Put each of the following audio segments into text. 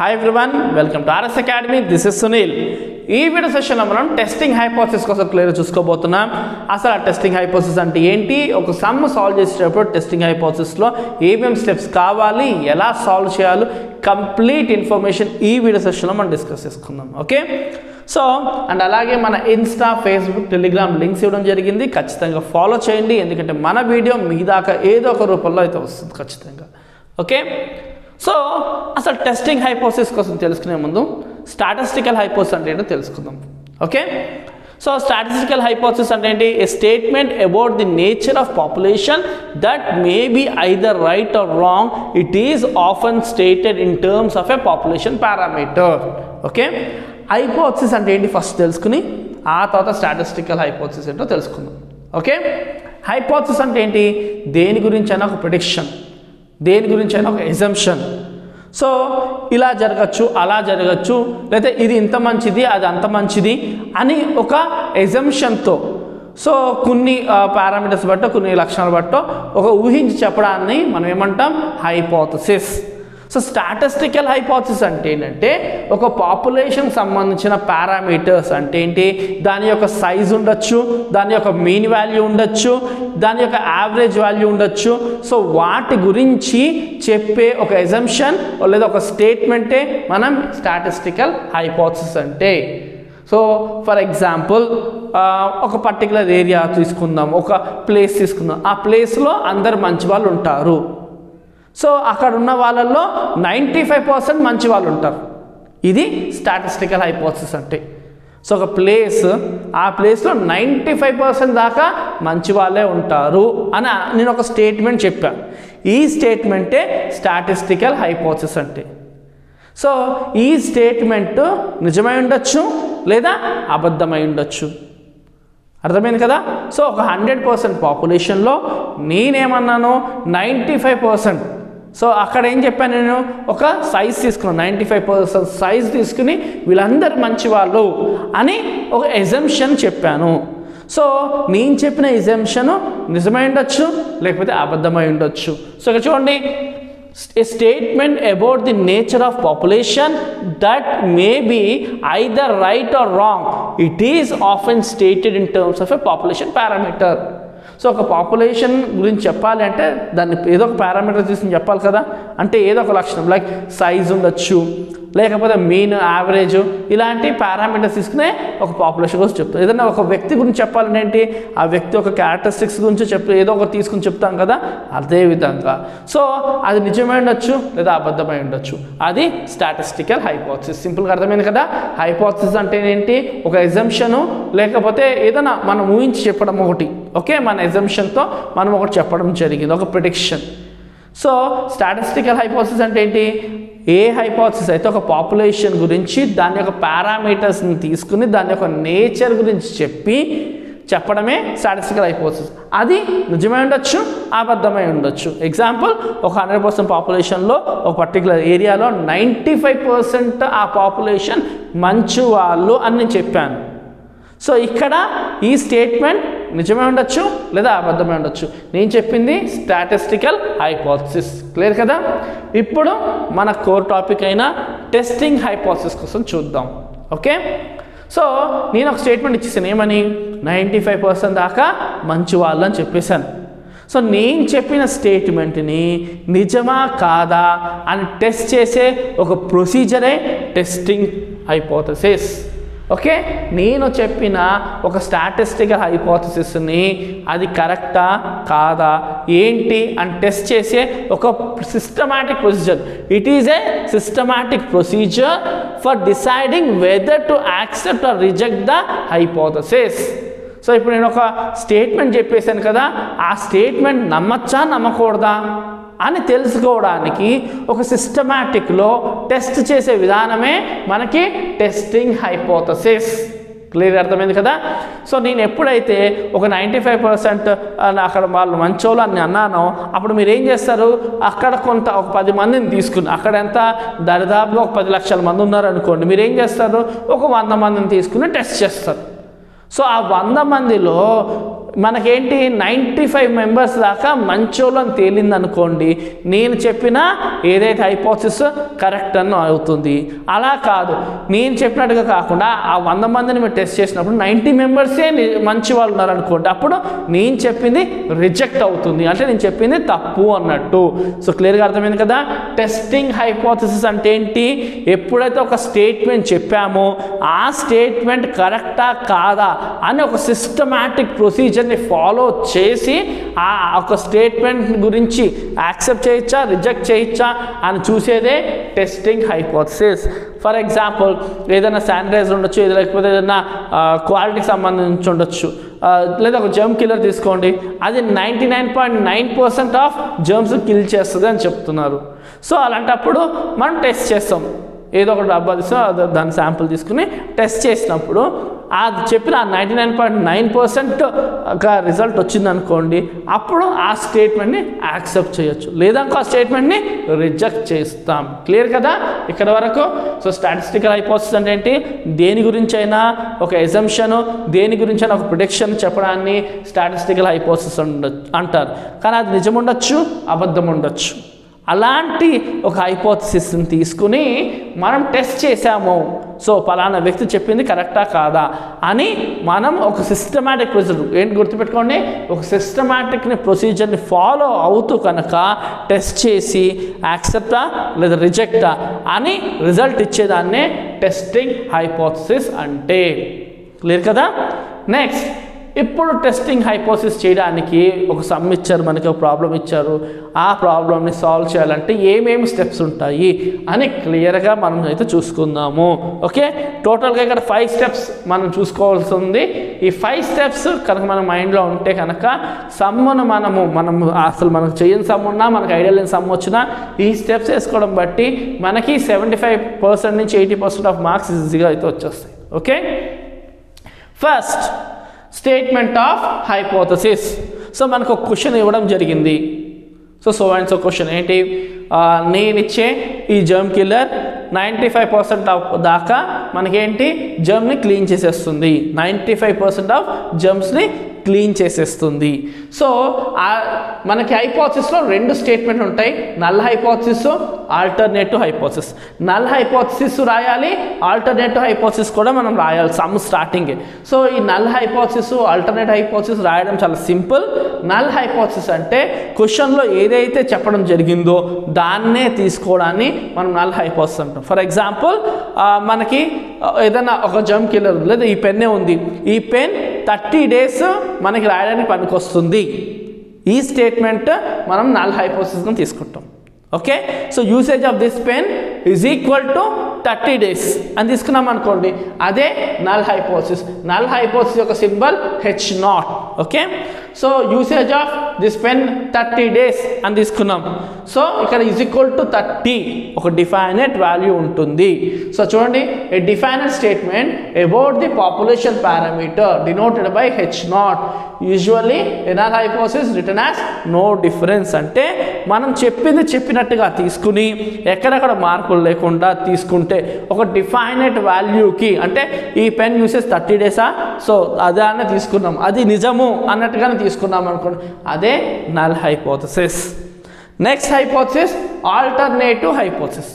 Hi everyone, welcome to RS Academy. This is Sunil. ఈ video సెషన్లో మనం testing hypothesis కోసం క్లియర్గా చూసుకోబోతున్నాం. అసలు ఆ టెస్టింగ్ హైపోథసిస్ అంటే ఏంటి, ఒక సమ్ సాల్వ్ చేసేటప్పుడు టెస్టింగ్ హైపోథసిస్లో ఏమేమి స్టెప్స్ కావాలి, ఎలా సాల్వ్ చేయాలి, కంప్లీట్ ఇన్ఫర్మేషన్ ఈ వీడియో సెషన్లో మనం డిస్కస్ చేసుకుందాం. ఓకే, సో అండ్ అలాగే మన ఇన్స్టా, ఫేస్బుక్, టెలిగ్రామ్ లింక్స్ ఇవ్వడం జరిగింది. ఖచ్చితంగా ఫాలో చేయండి, ఎందుకంటే మన వీడియో మీ దాకా ఏదో ఒక రూపంలో అయితే వస్తుంది ఖచ్చితంగా. ఓకే, సో అసలు టెస్టింగ్ హైపోథసిస్ కోసం తెలుసుకునే ముందు స్టాటిస్టికల్ హైపోథసిస్ అంటే ఏంటో తెలుసుకుందాం. ఓకే, సో స్టాటిస్టికల్ హైపోథసిస్ అంటే ఏంటి? A statement about the nature of population that may be either right or wrong. It is often stated in terms of a population parameter. Okay, hypothesis అంటే ఏంటి first తెలుసుకుని ఆ తర్వాత statistical hypothesis ఏంటో తెలుసుకుందాం. Okay, hypothesis అంటే ఏంటి? దేని గురించి అయినా ఒక ప్రిడిక్షన్, దేని గురించి అయినా ఒక ఎజంప్షన్. సో ఇలా జరగచ్చు, అలా జరగచ్చు, లేదా ఇది ఇంత మంచిది, అది అంత మంచిది అని ఒక ఎజంప్షన్తో, సో కొన్ని పారామీటర్స్ బట్టో, కొన్ని లక్షణాలు బట్టో ఒక ఊహించి చెప్పడాన్ని మనం ఏమంటాం? హైపోథసిస్. సో స్టాటిస్టికల్ హైపోథసిస్ అంటే ఏంటంటే ఒక పాపులేషన్ సంబంధించిన పారామీటర్స్ అంటే ఏంటి, దాని యొక్క సైజ్ ఉండొచ్చు, దాని యొక్క మీన్ వాల్యూ ఉండొచ్చు, దాని యొక్క యావరేజ్ వాల్యూ ఉండొచ్చు. సో వాటి గురించి చెప్పే ఒక ఎజంప్షన్ లేదా ఒక స్టేట్మెంటే మనం స్టాటిస్టికల్ హైపోథసిస్ అంటే. సో ఫర్ ఎగ్జాంపుల్ ఒక పర్టికులర్ ఏరియా తీసుకుందాం, ఒక ప్లేస్ తీసుకుందాం. ఆ ప్లేస్లో అందరు మంచి వాళ్ళు ఉంటారు. సో అక్కడ ఉన్న వాళ్ళల్లో 95% మంచి వాళ్ళు ఉంటారు. ఇది స్టాటిస్టికల్ హైపోథసిస్ అంటే. సో ఒక ప్లేస్, ఆ ప్లేస్లో 95% దాకా మంచి వాళ్ళే ఉంటారు అని నేను ఒక స్టేట్మెంట్ చెప్పాను. ఈ స్టేట్మెంటే స్టాటిస్టికల్ హైపోథసిస్ అంటే. సో ఈ స్టేట్మెంట్ నిజమై ఉండొచ్చు లేదా అబద్ధమై ఉండొచ్చు. అర్థమైంది కదా? సో ఒక 100% పాపులేషన్లో నేనేమన్నాను? 95%. సో అక్కడ ఏం చెప్పాను నేను? ఒక సైజ్ తీసుకున్నాను, 95% సైజ్ తీసుకుని వీళ్ళందరూ మంచి వాళ్ళు అని ఒక ఎజంప్షన్ చెప్పాను. సో నేను చెప్పిన ఎజంప్షన్ నిజమై ఉండొచ్చు లేకపోతే అబద్ధమై ఉండొచ్చు. సో ఇక్కడ చూడండి, a statement about the nature of population that may be either right or wrong. It is often stated in terms of a population parameter. So ఒక పాపులేషన్ గురించి చెప్పాలి అంటే దాన్ని ఏదో ఒక పారామీటర్ తీసుకుని చెప్పాలి కదా. అంటే ఏదో ఒక లక్షణం లైక్ సైజ్ ఉండొచ్చు, లేకపోతే మీన్, యావరేజ్, ఇలాంటి పారామీటర్స్ తీసుకునే ఒక పాపులేషన్ గురించి చెప్తాం. ఏదైనా ఒక వ్యక్తి గురించి చెప్పాలంటే ఏంటి, ఆ వ్యక్తి ఒక క్యారెక్టరిస్టిక్స్ గురించి ఏదో ఒకటి తీసుకుని చెప్తాం కదా, అదేవిధంగా. సో అది నిజమై ఉండొచ్చు లేదా అబద్ధమై ఉండొచ్చు. అది స్టాటిస్టికల్ హైపోథసిస్. సింపుల్గా అర్థమైంది కదా. హైపోథసిస్ అంటే ఏంటి? ఒక ఎజంప్షను లేకపోతే ఏదైనా మనం ఊహించి చెప్పడం ఒకటి. ఓకే, మన ఎజంప్షన్తో మనం ఒకటి చెప్పడం జరిగింది, ఒక ప్రిడిక్షన్. సో స్టాటిస్టికల్ హైపోథసిస్ అంటే ఏంటి? ఏ హైపోథసిస్ అయితే ఒక పాపులేషన్ గురించి దాని యొక్క పారామీటర్స్ని తీసుకుని దాని యొక్క నేచర్ గురించి చెప్పడమే స్టాటిస్టికల్ హైపోథసిస్. అది నిజమై ఉండొచ్చు, అబద్ధమై ఉండొచ్చు. ఎగ్జాంపుల్, ఒక 100% పాపులేషన్లో ఒక పర్టికులర్ ఏరియాలో 95% ఆ పాపులేషన్ మంచి వాళ్ళు అని నేను చెప్పాను. సో ఇక్కడ ఈ స్టేట్మెంట్ నిజమే ఉండొచ్చు లేదా అబద్ధమై ఉండొచ్చు. నేను చెప్పింది స్టాటిస్టికల్ హైపోథసిస్. క్లియర్ కదా? ఇప్పుడు మన కోర్ టాపిక్ అయిన టెస్టింగ్ హైపోథసిస్ కోసం చూద్దాం. ఓకే, సో నేను ఒక స్టేట్మెంట్ ఇచ్చేసాను, ఏమని? 95% దాకా మంచి వాళ్ళు అని చెప్పేశాను. సో నేను చెప్పిన స్టేట్మెంట్ని నిజమా కాదా అని టెస్ట్ చేసే ఒక ప్రొసీజరే టెస్టింగ్ హైపోథసిస్. ఓకే, నేను చెప్పిన ఒక స్టాటిస్టికల్ హైపోథసిస్ని అది కరెక్టా కాదా ఏంటి అని టెస్ట్ చేసే ఒక systematic procedure. It is a systematic procedure for deciding whether to accept or reject the hypothesis. So ఇప్పుడు నేను ఒక స్టేట్మెంట్ చెప్పేశాను కదా, ఆ స్టేట్మెంట్ నమ్మచ్చా నమ్మకూడదా అని తెలుసుకోవడానికి ఒక సిస్టమాటిక్లో టెస్ట్ చేసే విధానమే మనకి టెస్టింగ్ హైపోథసిస్. క్లియర్ అర్థమైంది కదా? సో నేను ఎప్పుడైతే ఒక 95% అక్కడ వాళ్ళు మంచోళ్ళు అని అన్నానో అప్పుడు మీరు ఏం చేస్తారు? అక్కడ ఒక 10 మందిని తీసుకుని, అక్కడ ఎంత దరిదాపుగా ఒక 10 లక్షల మంది ఉన్నారు అనుకోండి, మీరు ఏం చేస్తారు? ఒక 100 మందిని తీసుకుని టెస్ట్ చేస్తారు. సో ఆ 100 మందిలో మనకేంటి 95 మెంబర్స్ దాకా మంచోళ్ళు అని తేలింది అనుకోండి, నేను చెప్పిన ఏదైతే హైపోథసిస్ కరెక్ట్ అని అవుతుంది. అలా కాదు, నేను చెప్పినట్టుగా కాకుండా ఆ 100 మందిని మీరు టెస్ట్ చేసినప్పుడు 90 మెంబర్సే మంచి వాళ్ళు ఉన్నారనుకోండి, అప్పుడు నేను చెప్పింది రిజెక్ట్ అవుతుంది, అంటే నేను చెప్పింది తప్పు అన్నట్టు. సో క్లియర్గా అర్థమైంది కదా. టెస్టింగ్ హైపోథసిస్ అంటే ఏంటి? ఎప్పుడైతే ఒక స్టేట్మెంట్ చెప్పామో ఆ స్టేట్మెంట్ కరెక్టా కాదా అని ఒక సిస్టమాటిక్ ప్రొసీజర్ని ఫాలో చేసి ఆ ఒక స్టేట్మెంట్ గురించి యాక్సెప్ట్ చేయొచ్చా రిజెక్ట్ చేయొచ్చా అని చూసేదే టెస్టింగ్ హైపోథసిస్. ఫర్ ఎగ్జాంపుల్ ఏదైనా శానిటైజర్ ఉండొచ్చు, లేకపోతే ఏదైనా క్వాలిటీకి సంబంధించి ఉండొచ్చు, లేదా ఒక జర్మ్ కిల్లర్ తీసుకోండి, అది 99.9% ఆఫ్ జర్మ్స్ కిల్ చేస్తుంది అని చెప్తున్నారు. సో అలాంటప్పుడు మనం టెస్ట్ చేస్తాం, ఏదో ఒక డబ్బా తీసుకో దాని శాంపుల్ తీసుకుని టెస్ట్ చేసినప్పుడు అది చెప్పిన 99.9% రిజల్ట్ వచ్చిందనుకోండి, అప్పుడు ఆ స్టేట్మెంట్ని యాక్సెప్ట్ చేయొచ్చు, లేదా ఆ స్టేట్మెంట్ని రిజెక్ట్ చేస్తాం. క్లియర్ కదా ఇక్కడ వరకు. సో స్టాటిస్టికల్ హైపోథసిస్ అంటే ఏంటి? దేని గురించి అయినా ఒక ఎజంప్షన్, దేని గురించి అయినా ఒక ప్రిడిక్షన్ చెప్పడాన్ని స్టాటిస్టికల్ హైపోథసిస్ అంటారు. కానీ అది నిజం ఉండొచ్చు, అబద్ధం ఉండొచ్చు. అలాంటి ఒక హైపోథసిస్ని తీసుకుని మనం టెస్ట్ చేసాము, సో పలానా వ్యక్తి చెప్పింది కరెక్టా కాదా అని మనం ఒక సిస్టమాటిక్ ప్రొసీజర్ ఏంటి గుర్తుపెట్టుకోండి, ఒక సిస్టమాటిక్ని ప్రొసీజర్ని ఫాలో అవుతూ కనుక టెస్ట్ చేసి యాక్సెప్టా లేదా రిజెక్టా అని రిజల్ట్ ఇచ్చేదాన్నే టెస్టింగ్ హైపోథసిస్ అంటే. క్లియర్ కదా. నెక్స్ట్, ఇప్పుడు టెస్టింగ్ హైపోథసిస్ చేయడానికి ఒక సమ్ ఇచ్చారు, మనకి ఒక ప్రాబ్లం ఇచ్చారు, ఆ ప్రాబ్లమ్ని సాల్వ్ చేయాలంటే ఏమేమి స్టెప్స్ ఉంటాయి అని క్లియర్గా మనం అయితే చూసుకుందాము. ఓకే, టోటల్గా ఇక్కడ 5 స్టెప్స్ మనం చూసుకోవాల్సి ఉంది. ఈ 5 స్టెప్స్ కనుక మన మైండ్లో ఉంటే కనుక సమ్మును మనము అసలు మనకు చేయని సమ్ ఉన్నా, మనకు ఐడియా లేని సమ్ వచ్చినా ఈ స్టెప్స్ వేసుకోవడం బట్టి మనకి 75% నుంచి 80% ఆఫ్ మార్క్స్ ఈజీగా అయితే వచ్చేస్తాయి. Okay, first statement of hypothesis. So మనకు ఒక క్వశ్చన్ ఇవ్వడం జరిగింది. సో అండ్ సో క్వశ్చన్ ఏంటి? నేను ఇచ్చే ఈ జర్మ్ కిల్లర్ 95% దాకా మనకేంటి జర్మ్ని క్లీన్ చేసేస్తుంది, 95% ఆఫ్ జర్మ్స్ని క్లీన్ చేసేస్తుంది. సో మనకి హైపోథసిస్లో 2 స్టేట్మెంట్ ఉంటాయి, null hypothesis, alternative hypothesis. Null hypothesis రాయాలి, ఆల్టర్నేటివ్ హైపోథసిస్ కూడా మనం రాయాలి సమ్ స్టార్టింగే. సో ఈ నల్ హైపోథసిస్, ఆల్టర్నేటివ్ హైపోథసిస్ రాయడం చాలా సింపుల్. నల్ హైపోథసిస్ అంటే క్వశ్చన్లో ఏదైతే చెప్పడం జరిగిందో దాన్నే తీసుకోవడాన్ని మనం నల్ హైపోథసిస్ అంటాం. ఫర్ ఎగ్జాంపుల్ మనకి ఏదైనా ఒక జర్మ్ కిల్లర్ లేదా ఈ పెన్నే ఉంది, ఈ పెన్ 30 days మనకి రాయడానికి పనికొస్తుంది. ఈ స్టేట్మెంట్ మనం నల్ హైపోథసిస్గా తీసుకుంటాం. Okay, so usage of this pen is equal to 30 days అని తీసుకున్నాం అనుకోండి, అదే నల్ హైపోథసిస్. నల్ హైపోథసిస్ యొక్క symbol H0. Okay, so usage of this pen 30 days అని తీసుకున్నాం. సో ఇక్కడ ఈజ్ ఈక్వల్ టు 30 ఒక డిఫైనెట్ వాల్యూ ఉంటుంది. సో చూడండి, a definite statement about the population parameter denoted by H0 usually null hypothesis written as no difference. అంటే మనం చెప్పినట్టుగా తీసుకుని ఎక్కడెక్కడ మార్పులు లేకుండా తీసుకుంటే ఒక డిఫైనెట్ వాల్యూకి, అంటే ఈ పెన్ యూసేజ్ 30 days, సో అదే తీసుకున్నాం, అది నిజము అన్నట్టుగానే తీసుకున్నాం అనుకోండి, అదే null hypothesis. Next hypothesis alternative hypothesis.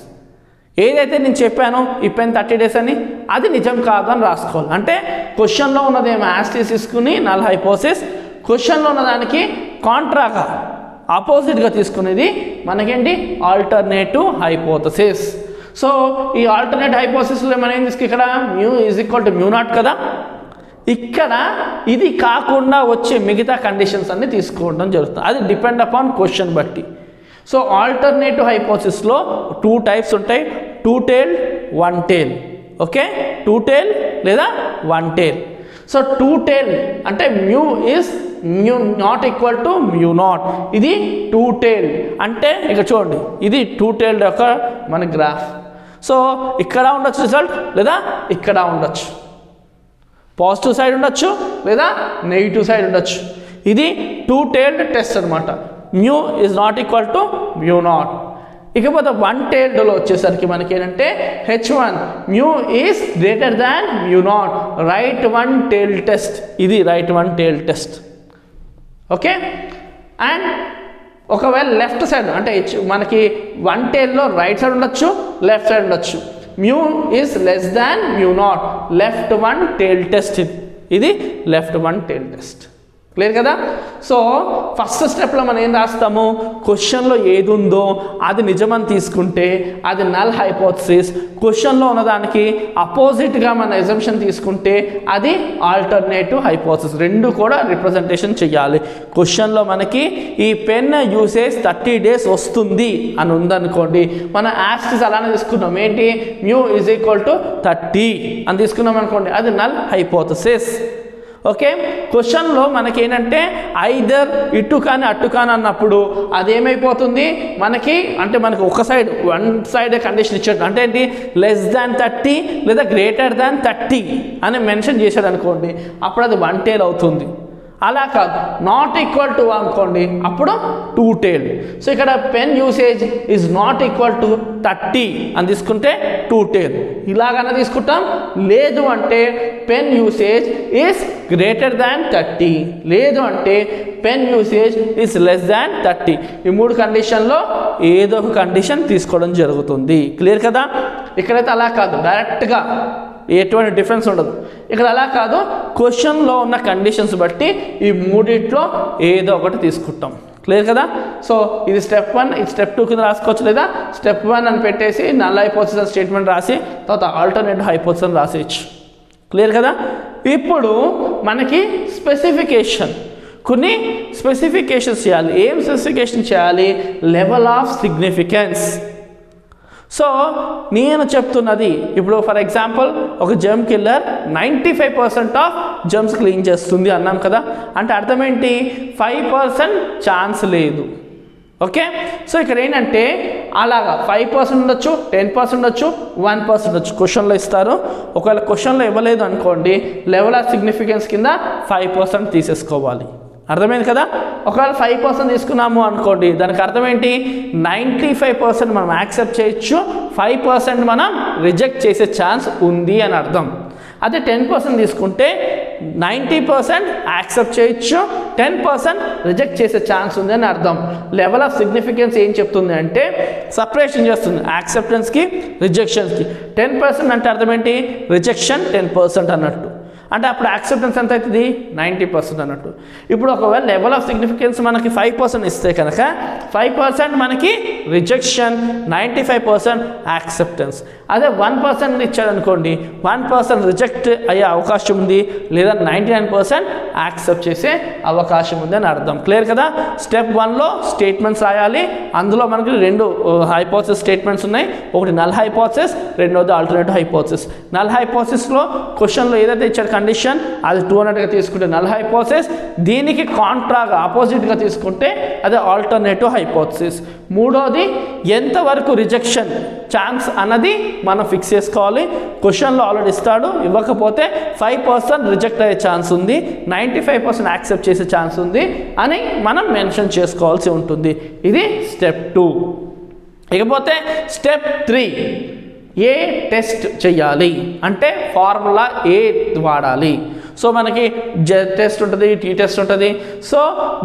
ఏదైతే నేను చెప్పానో ఈ పెన్ 30 days అని, అది నిజం కాదు అని రాసుకోవాలి. అంటే క్వశ్చన్లో ఉన్నదేమో యాస్టీస్ తీసుకుని నల్ హైపోథసిస్, క్వశ్చన్లో ఉన్నదానికి కాంట్రాగా ఆపోజిట్గా తీసుకునేది మనకేంటి ఆల్టర్నేటివ్ హైపోథసిస్. సో ఈ ఆల్టర్నేటివ్ హైపోథసిస్లో మనం తీసుకు ఇక్కడ మ్యూ ఈజ్ ఈక్వల్ టు μ0 కదా, ఇక్కడ ఇది కాకుండా వచ్చే మిగతా కండిషన్స్ అన్ని తీసుకోవడం జరుగుతుంది, అది డిపెండ్ అపాన్ క్వశ్చన్ బట్టి. సో ఆల్టర్నేటివ్ హైపోథసిస్లో 2 types ఉంటాయి, 2 tailed 1 tail. ఓకే, 2 tailed లేదా 1 tail. సో 2 tailed అంటే mu is not equal to μ0. ఇది 2 tailed అంటే ఇక్కడ చూడండి, ఇది 2 tailed యొక్క మన గ్రాఫ్. సో ఇక్కడ ఉండొచ్చు రిజల్ట్, లేదా ఇక్కడ ఉండొచ్చు, పాజిటివ్ సైడ్ ఉండొచ్చు లేదా నెగిటివ్ సైడ్ ఉండొచ్చు. ఇది 2 tailed టెస్ట్ అనమాట. Mu is not equal to μ0. ఇకపోతే 1 tailed వచ్చేసరికి మనకి ఏంటంటే H1 mu is greater than μ0. Right 1 tailed test, ఇది right 1 tailed test. Okay. And ఒకవేళ లెఫ్ట్ సైడ్ అంటే మనకి వన్ టేల్లో రైట్ సైడ్ ఉండొచ్చు, లెఫ్ట్ సైడ్ ఉండొచ్చు. Mu is less than mu naught, left one tail test. ఇది left one tail test. Clear కదా. So first స్టెప్లో మనం ఏం రాస్తాము, క్వశ్చన్లో ఏది ఉందో అది నిజమని తీసుకుంటే అది నల్ హైపోథసిస్, క్వశ్చన్లో ఉన్నదానికి అపోజిట్గా మన ఎజంప్షన్ తీసుకుంటే అది ఆల్టర్నేటివ్ హైపోథసిస్. రెండు కూడా రిప్రజెంటేషన్ చేయాలి. క్వశ్చన్లో మనకి ఈ పెన్ యూసేజ్ 30 days వస్తుంది అని ఉందనుకోండి, మనం యాస్టిస్ అలానే తీసుకున్నాం, ఏంటి మ్యూ ఈజ్ ఈక్వల్ టు 30 అని తీసుకున్నాం అనుకోండి, అది నల్ హైపోథసిస్. ఓకే. క్వశ్చన్లో మనకి ఏంటంటే ఐదర్ ఇటు కానీ అటు కానీ అన్నప్పుడు అదేమైపోతుంది మనకి, అంటే మనకి ఒక సైడ్ వన్ సైడ్ కండిషన్ ఇచ్చాడు, అంటే ఏంటి లెస్ దాన్ 30 లేదా గ్రేటర్ దాన్ 30 అని మెన్షన్ చేశాడు అనుకోండి, అప్పుడు అది వన్ టేల్ అవుతుంది. అలా కాదు, నాట్ ఈక్వల్ టు అనుకోండి, అప్పుడు 2 tailed. సో ఇక్కడ pen usage is not equal to 30 అని తీసుకుంటే 2 tailed ఇలాగన్నా తీసుకుంటాం. లేదు అంటే పెన్ యూసేజ్ ఈజ్ గ్రేటర్ దాన్ 30, లేదు అంటే పెన్ యూసేజ్ ఈజ్ లెస్ దాన్ 30. ఈ 3 కండిషన్లో ఏదో ఒక కండిషన్ తీసుకోవడం జరుగుతుంది. క్లియర్ కదా. ఇక్కడైతే అలా కాదు, డైరెక్ట్గా ఎటువంటి డిఫరెన్స్ ఉండదు. ఇక్కడ అలా కాదు, క్వశ్చన్లో ఉన్న కండిషన్స్ బట్టి ఈ మూడిట్లో ఏదో ఒకటి తీసుకుంటాం. క్లియర్ కదా. సో ఇది స్టెప్ 1, ఇది స్టెప్ 2 కింద రాసుకోవచ్చు, లేదా స్టెప్ 1 అని పెట్టేసి నల్ హైపోథసిస్ స్టేట్మెంట్ రాసి తర్వాత ఆల్టర్నేటివ్ హైపోథసిస్ అని రాసేయచ్చు. క్లియర్ కదా. ఇప్పుడు మనకి స్పెసిఫికేషన్, కొన్ని స్పెసిఫికేషన్స్ చేయాలి. ఏం స్పెసిఫికేషన్ చేయాలి, లెవెల్ ఆఫ్ సిగ్నిఫికెన్స్. సో నేను చెప్తున్నది ఇప్పుడు ఫర్ ఎగ్జాంపుల్ ఒక germ killer 95% of germs clean చేస్తుంది అన్నాం కదా, అంటే అర్థం ఏంటి 5% ఛాన్స్ లేదు. ఓకే. సో ఇక్కడ ఏంటంటే అలాగా 5% ఉండొచ్చు, 10% ఉండొచ్చు, 1% ఉండొచ్చు. క్వశ్చన్లో ఇస్తారు, ఒకవేళ క్వశ్చన్లో ఇవ్వలేదు అనుకోండి, లెవెల్ ఆఫ్ సిగ్నిఫికెన్స్ కింద 5% తీసేసుకోవాలి. అర్థమైంది కదా. ఒకవేళ 5% తీసుకున్నాము అనుకోండి, దానికి అర్థం ఏంటి 95% మనం యాక్సెప్ట్ చేయొచ్చు, 5% మనం రిజెక్ట్ చేసే ఛాన్స్ ఉంది అని అర్థం. అదే 10% తీసుకుంటే 90% యాక్సెప్ట్ చేయొచ్చు, 10% రిజెక్ట్ చేసే ఛాన్స్ ఉంది అని అర్థం. లెవెల్ ఆఫ్ సిగ్నిఫికెన్స్ ఏం చెప్తుంది అంటే సపరేషన్ చేస్తుంది యాక్సెప్టెన్స్కి రిజెక్షన్స్కి. 10% అంటే అర్థం ఏంటి రిజెక్షన్ 10% అన్నట్టు, అంటే అప్పుడు యాక్సెప్టెన్స్ ఎంత అవుతుంది 90% అన్నట్టు. ఇప్పుడు ఒకవేళ లెవెల్ ఆఫ్ సిగ్నిఫికెన్స్ మనకి 5% ఇస్తే కనుక 5% మనకి రిజెక్షన్, 95% యాక్సెప్టెన్స్. అదే 1% ఇచ్చాడు అనుకోండి, 1% రిజెక్ట్ అయ్యే అవకాశం ఉంది, లేదా 99% యాక్సెప్ట్ చేసే అవకాశం ఉంది అని అర్థం. క్లియర్ కదా. స్టెప్ 1లో స్టేట్మెంట్స్ రాయాలి, అందులో మనకి 2 హైపోథసిస్ స్టేట్మెంట్స్ ఉన్నాయి, ఒకటి నల్ హైపోథసిస్, రెండోది ఆల్టర్నేటివ్ హైపోథసిస్. నల్ హైపోథసిస్లో క్వశ్చన్లో ఏదైతే ఇచ్చాడు కండిషన్ అది 200గా తీసుకుంటే నల్ హైపోథసిస్, దీనికి కాంట్రాగా ఆపోజిట్గా తీసుకుంటే అదే ఆల్టర్నేటివ్ హైపోథసిస్. మూడోది ఎంతవరకు రిజెక్షన్ ఛాన్స్ అన్నది మనం ఫిక్స్ చేసుకోవాలి. క్వశ్చన్లో ఆల్రెడీ ఇస్తాడు, ఇవ్వకపోతే 5% రిజెక్ట్ అయ్యే ఛాన్స్ ఉంది, 95% యాక్సెప్ట్ చేసే ఛాన్స్ ఉంది అని మనం మెన్షన్ చేసుకోవాల్సి ఉంటుంది. ఇది స్టెప్ 2. ఇకపోతే స్టెప్ 3, ఏ టెస్ట్ చేయాలి అంటే ఫార్ములా ఏ వాడాలి. సో మనకి టెస్ట్ ఉంటుంది, టీ టెస్ట్ ఉంటుంది. సో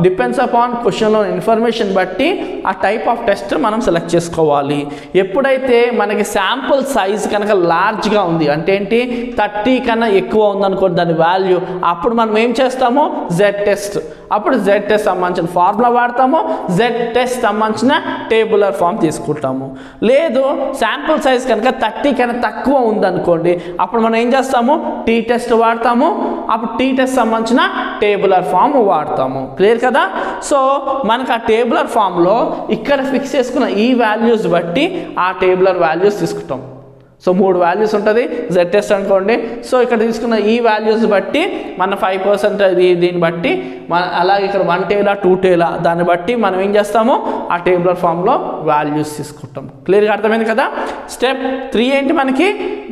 డిపెండ్స్ అపాన్ క్వశ్చన్లో ఇన్ఫర్మేషన్ బట్టి ఆ టైప్ ఆఫ్ టెస్ట్ మనం సెలెక్ట్ చేసుకోవాలి. ఎప్పుడైతే మనకి శాంపుల్ సైజ్ కనుక లార్జ్గా ఉంది, అంటే ఏంటి 30 కన్నా ఎక్కువ ఉందనుకోండి దాని వాల్యూ, అప్పుడు మనం ఏం చేస్తాము జెడ్ టెస్ట్. అప్పుడు జెడ్ టెస్ట్ సంబంధించిన ఫార్ములా వాడతాము, జెడ్ టెస్ట్ సంబంధించిన టేబులర్ ఫామ్ తీసుకుంటాము. లేదు శాంపుల్ సైజ్ కనుక 30 కన్నా తక్కువ ఉందనుకోండి, అప్పుడు మనం ఏం చేస్తాము టీ టెస్ట్ వాడతాము, అప్పుడు టీ టెస్ట్ సంబంధించిన టేబులర్ ఫామ్ వాడతాము. క్లియర్ కదా. సో మనకు ఆ టేబులర్ ఫామ్లో ఇక్కడ ఫిక్స్ చేసుకున్న ఈ వాల్యూస్ బట్టి ఆ టేబులర్ వాల్యూస్ తీసుకుంటాం. సో 3 వాల్యూస్ ఉంటుంది జెడ్ టెస్ట్ అనుకోండి. సో ఇక్కడ తీసుకున్న ఈ వాల్యూస్ బట్టి మన 5% దీన్ని బట్టి మన అలాగే ఇక్కడ 1 టేలా 2 టేలా దాన్ని బట్టి మనం ఏం చేస్తాము ఆ టేబులర్ ఫామ్లో వాల్యూస్ తీసుకుంటాం. క్లియర్గా అర్థమైంది కదా. స్టెప్ 3 ఏంటి,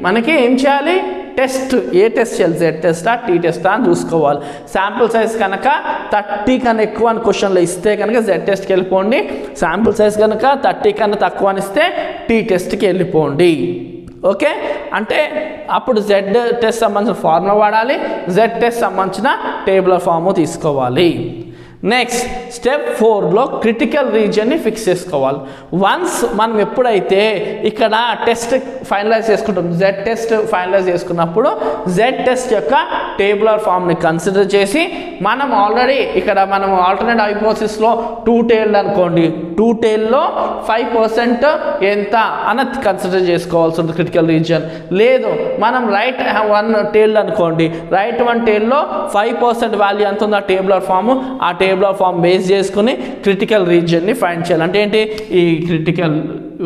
మనకి ఏం చేయాలి టెస్ట్, ఏ టెస్ట్ చేయాలి జెడ్ టెస్టా టీ టెస్టా అని చూసుకోవాలి. శాంపుల్ సైజ్ కనుక 30 కన్నా ఎక్కువ అని క్వశ్చన్లో ఇస్తే కనుక జెడ్ టెస్ట్కి వెళ్ళిపోండి, శాంపుల్ సైజ్ కనుక 30 కన్నా తక్కువ అని ఇస్తే టీ టెస్ట్కి వెళ్ళిపోండి. ఓకే. అంటే అప్పుడు జెడ్ టెస్ట్ సంబంధించిన ఫార్ములా వాడాలి, జెడ్ టెస్ట్ సంబంధించిన టేబులర్ ఫాము తీసుకోవాలి. నెక్స్ట్ స్టెప్ 4లో క్రిటికల్ రీజియన్ని ఫిక్స్ చేసుకోవాలి. వన్స్ మనం ఎప్పుడైతే ఇక్కడ టెస్ట్ ఫైనలైజ్ చేసుకుంటాం, జెడ్ టెస్ట్ ఫైనలైజ్ చేసుకున్నప్పుడు జెడ్ టెస్ట్ యొక్క టేబులర్ ఫామ్ని కన్సిడర్ చేసి మనం ఆల్రెడీ ఇక్కడ మనం ఆల్టర్నేట్ హైపోథిసిస్లో 2 టైల్డ్ అనుకోండి, 2 టైల్లో 5% ఎంత అన్నది కన్సిడర్ చేసుకోవాల్సి ఉంటుంది క్రిటికల్ రీజియన్. లేదు మనం రైట్ 1 టైల్డ్ అనుకోండి, రైట్ 1 టైల్లో 5% వాల్యూ ఎంత ఉందో ఆ టేబులర్ ఫామ్, ఆ టేబులర్ ఫామ్ బేస్ చేసుకుని క్రిటికల్ రీజియన్ని ఫైండ్ చేయాలి. అంటే ఏంటి, ఈ క్రిటికల్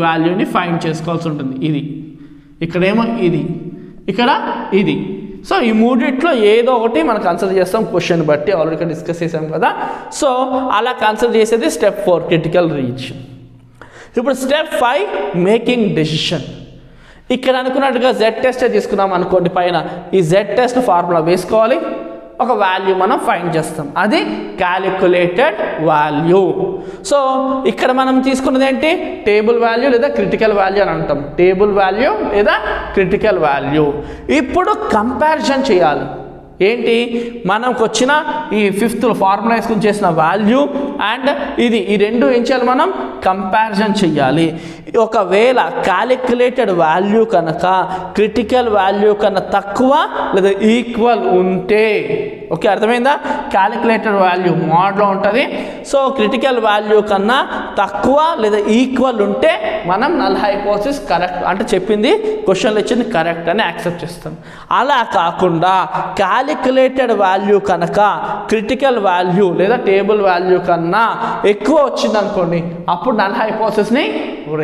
వాల్యూని ఫైండ్ చేసుకోవాల్సి ఉంటుంది. ఇది ఇక్కడేమో ఇది, ఇక్కడ ఇది. సో ఈ మూడిట్లో ఏదో ఒకటి మనం కన్సిడర్ చేస్తాం క్వశ్చన్ బట్టి, ఆల్రెడీ డిస్కస్ చేసాం కదా. సో అలా కన్సిడర్ చేసేది స్టెప్ 4 క్రిటికల్ రీజియన్. ఇప్పుడు స్టెప్ 5 మేకింగ్ డెసిషన్. ఇక్కడ అనుకున్నట్టుగా జెడ్ టెస్ట్ తీసుకున్నాం అనుకోండి, పైన ఈ జెడ్ టెస్ట్ ఫార్ములా వేసుకోవాలి, ఒక వాల్యూ మనం ఫైండ్ చేస్తాం, అది క్యాలిక్యులేటెడ్ వాల్యూ. సో ఇక్కడ మనం తీసుకున్నది ఏంటి, టేబుల్ వాల్యూ లేదా క్రిటికల్ వాల్యూ అని అంటాం. టేబుల్ వాల్యూ లేదా క్రిటికల్ వాల్యూ. ఇప్పుడు కంపారిజన్ చేయాలి. ఏంటి, మనకు వచ్చిన ఈ 5th ఫార్ములా వేసుకుని చేసిన వాల్యూ అండ్ ఇది, ఈ రెండు ఏం చేయాలి, మనం కంపారిజన్ చేయాలి. ఒకవేళ క్యాలిక్యులేటెడ్ వాల్యూ కనుక క్రిటికల్ వాల్యూ కన్నా తక్కువ లేదా ఈక్వల్ ఉంటే, ఓకే అర్థమైందా, క్యాలిక్యులేటెడ్ వాల్యూ మోడ్లో ఉంటుంది. సో క్రిటికల్ వాల్యూ కన్నా తక్కువ లేదా ఈక్వల్ ఉంటే మనం నల్ హైపోథిసిస్ కరెక్ట్, అంటే చెప్పింది క్వశ్చన్లో ఇచ్చింది కరెక్ట్ అని యాక్సెప్ట్ చేస్తాం. అలా కాకుండా క్యాలిక్యులేటెడ్ వాల్యూ కనుక క్రిటికల్ వాల్యూ లేదా టేబుల్ వాల్యూ కన్నా ఎక్కువ వచ్చింది అనుకోండి, అప్పుడు నల్ హైపోథిసిస్ని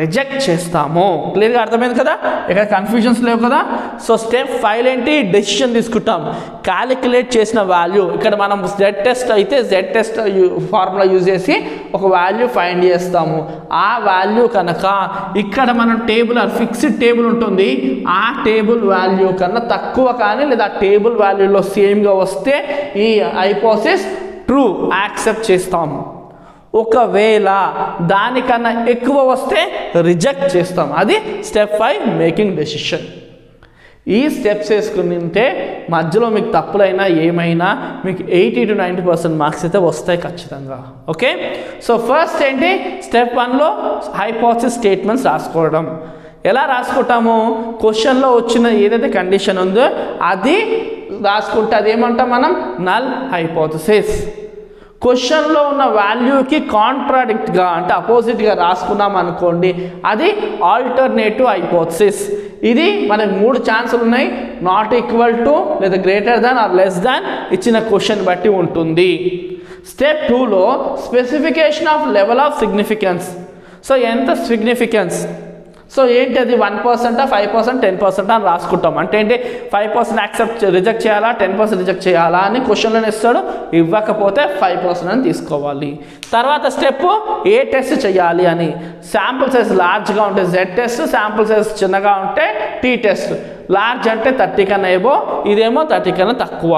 రిజెక్ట్ చేస్తాము. క్లియర్గా అర్థమైంది కదా, ఇక్కడ కన్ఫ్యూజన్స్ లేవు కదా. సో స్టెప్ 5 ఏంటి, డెసిషన్ తీసుకుంటాం. క్యాలిక్యులేట్ చేసిన వాల్యూ, ఇక్కడ మనం జెడ్ టెస్ట్ అయితే జెడ్ టెస్ట్ ఫార్ములా యూజ్ చేసి ఒక వాల్యూ ఫైండ్ చేస్తాము. ఆ వాల్యూ కనుక ఇక్కడ మనం టేబుల్ ఫిక్స్డ్ టేబుల్ ఉంటుంది, ఆ టేబుల్ వాల్యూ కన్నా తక్కువ కానీ లేదా టేబుల్ వాల్యూలో సేమ్గా వస్తే ఈ హైపోథిసిస్ ట్రూ యాక్సెప్ట్ చేస్తాము. ఒకవేళ దానికన్నా ఎక్కువ వస్తే రిజెక్ట్ చేస్తాం. అది స్టెప్ 5 మేకింగ్ డెసిషన్. ఈ స్టెప్స్ వేసుకుంటే మధ్యలో మీకు తప్పులైనా ఏమైనా మీకు 80 to 90% మార్క్స్ అయితే వస్తాయి ఖచ్చితంగా. ఓకే, సో ఫస్ట్ ఏంటి, స్టెప్ 1లో హైపోథిసిస్ స్టేట్మెంట్స్ రాసుకోవడం. ఎలా రాసుకుంటాము, క్వశ్చన్లో వచ్చిన ఏదైతే కండిషన్ ఉందో అది రాసుకుంటే అదేమంటాం మనం, నల్ హైపోథిసిస్. క్వశ్చన్లో ఉన్న వాల్యూకి కాంట్రాడిక్ట్గా అంటే అపోజిట్గా రాసుకున్నాం అనుకోండి, అది ఆల్టర్నేటివ్ హైపోథిసిస్. ఇది మనకు 3 ఛాన్సులు ఉన్నాయి, నాట్ ఈక్వల్ టు లేదా greater than or less than ఇచ్చిన క్వశ్చన్ బట్టి ఉంటుంది. స్టెప్ 2లో specification of level of significance. So ఎంత సిగ్నిఫికెన్స్, సో ఏంటి అది 1%, 5%, 10% అని రాసుకుంటాం. అంటే ఏంటి, 5% రిజెక్ట్ చేయాలా, 10% రిజెక్ట్ చేయాలా అని క్వశ్చన్లోనే ఇస్తాడు. ఇవ్వకపోతే 5% అని తీసుకోవాలి. తర్వాత స్టెప్ ఏ టెస్ట్ చేయాలి అని, శాంపుల్ సైజ్ లార్జ్గా ఉంటే జెడ్ టెస్ట్, శాంపుల్ సైజ్ చిన్నగా ఉంటే టీ టెస్ట్. లార్జ్ అంటే 30 కన్నా ఏబో, ఇదేమో 30 కన్నా తక్కువ.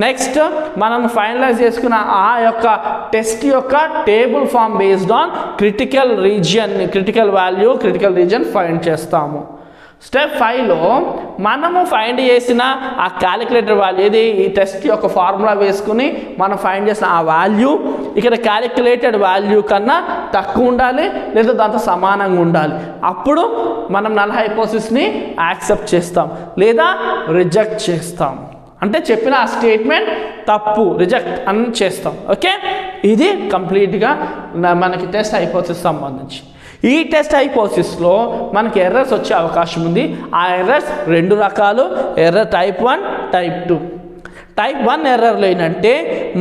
నెక్స్ట్ మనం ఫైనలైజ్ చేసుకున్న ఆ యొక్క టెస్ట్ యొక్క table form based on critical region, critical value, critical region find చేస్తాము. స్టెప్ 5లో మనము ఫైండ్ చేసిన ఆ క్యాలిక్యులేటర్ వాల్యూ ఏది, ఈ టెస్ట్ యొక్క ఫార్ములా వేసుకుని మనం ఫైండ్ చేసిన ఆ వాల్యూ ఇక్కడ క్యాలిక్యులేటెడ్ వాల్యూ కన్నా తక్కువ ఉండాలి లేదా దాంతో సమానంగా ఉండాలి. అప్పుడు మనం నల్ హైపోథిసిస్ని యాక్సెప్ట్ చేస్తాం లేదా రిజెక్ట్ చేస్తాం. అంటే చెప్పిన ఆ స్టేట్మెంట్ తప్పు, రిజెక్ట్ అని చేస్తాం. ఓకే, ఇది కంప్లీట్గా మనకి టెస్ట్ హైపోథిసిస్ సంబంధించి. ఈ టెస్ట్ హైపోథిసిస్లో మనకి ఎర్రర్స్ వచ్చే అవకాశం ఉంది. ఆ ఎర్రర్స్ 2 రకాలు, ఎర్రర్ టైప్ 1, టైప్ 2. టైప్ 1 ఎర్రర్లు ఏంటంటే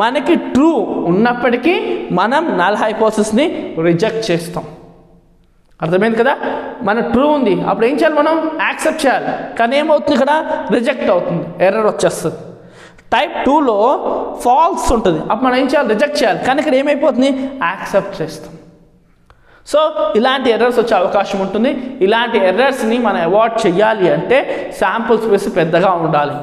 మనకి ట్రూ ఉన్నప్పటికీ మనం నల్ హైపోథిసిస్ని రిజెక్ట్ చేస్తాం. అర్థమైంది కదా, మన ట్రూ ఉంది అప్పుడు ఏం చేయాలి, మనం యాక్సెప్ట్ చేయాలి. కానీ ఏమవుతుంది, ఇక్కడ రిజెక్ట్ అవుతుంది, ఎర్రర్ వచ్చేస్తుంది. టైప్ 2లో ఫాల్స్ ఉంటుంది, అప్పుడు మనం ఏం చేయాలి, రిజెక్ట్ చేయాలి. కానీ ఇక్కడ ఏమైపోతుంది, యాక్సెప్ట్ చేస్తాం. సో ఇలాంటి ఎర్రర్స్ వచ్చే అవకాశం ఉంటుంది. ఇలాంటి ఎర్రర్స్ని మనం అవాయిడ్ చేయాలి అంటే శాంపుల్ స్పేస్ పెద్దగా ఉండాలి.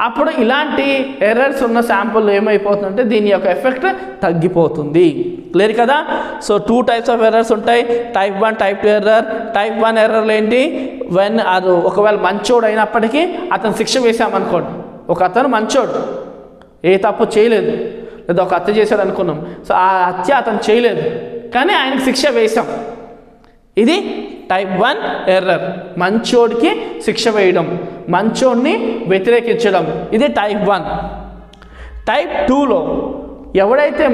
అప్పుడు ఇలాంటి ఎర్రర్స్ ఉన్న శాంపుల్ ఏమైపోతుందంటే దీని యొక్క ఎఫెక్ట్ తగ్గిపోతుంది. క్లియర్ కదా. సో 2 టైప్స్ ఆఫ్ ఎర్రర్స్ ఉంటాయి, టైప్ 1, టైప్ 2 ఎర్రర్. టైప్ 1 ఎర్రర్లు ఏంటి, వెన్ అది ఒకవేళ మంచోడు అయినప్పటికీ అతను శిక్ష వేసామనుకోండి, ఒక అతను మంచోడు ఏ తప్పు చేయలేదు, లేదా ఒక హత్య చేశాడు అనుకున్నాం. సో ఆ హత్య అతను చేయలేదు కానీ ఆయనకు శిక్ష వేశాం. ఇది టైప్ 1 ఎర్రర్. మంచోడికి శిక్ష వేయడం, మంచోడిని వ్యతిరేకించడం, ఇది టైప్ 1. టైప్ 2లో ఎవడైతే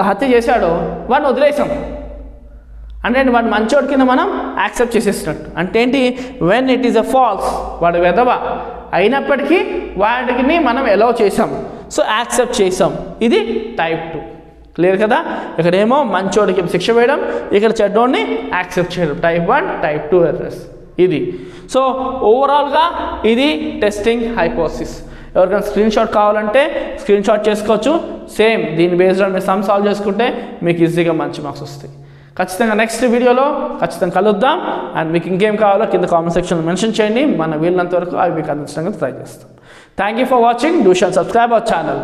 హత్య చేశాడో వాడిని వదిలేసాం అంటే వాడు మంచోడి కింద మనం యాక్సెప్ట్ చేసేసినట్టు. అంటే ఏంటి, when it is a false, వాడు వెధవ అయినప్పటికీ వాడిని మనం ఎలౌ చేసాం, సో యాక్సెప్ట్ చేసాం. ఇది టైప్ 2. క్లియర్ కదా? ఇక్కడేమో మంచోడికి శిక్ష వేయడం, ఇక్కడ చెడ్డోడిని యాక్సెప్ట్ చేయడం. టైప్ 1, టైప్ 2 ఎర్రర్స్ ఇది. సో ఓవరాల్గా ఇది టెస్టింగ్ హైపోథిసిస్. ఎవరికైనా స్క్రీన్ షాట్ కావాలంటే స్క్రీన్ షాట్ చేసుకోవచ్చు. సేమ్ దీని బేస్డ్ మీరు సమ్ సాల్వ్ చేసుకుంటే మీకు ఈజీగా మంచి మార్క్స్ వస్తాయి. ఖచ్చితంగా నెక్స్ట్ వీడియోలో ఖచ్చితంగా కలుద్దాం. అండ్ మీకు ఇంకేం కావాలో కింద కామెంట్ సెక్షన్లో మెన్షన్ చేయండి. మన వీళ్ళంత వరకు అవి మీకు అందించడానికి ట్రై చేస్తాం. Thank you for watching. Do shall subscribe our channel.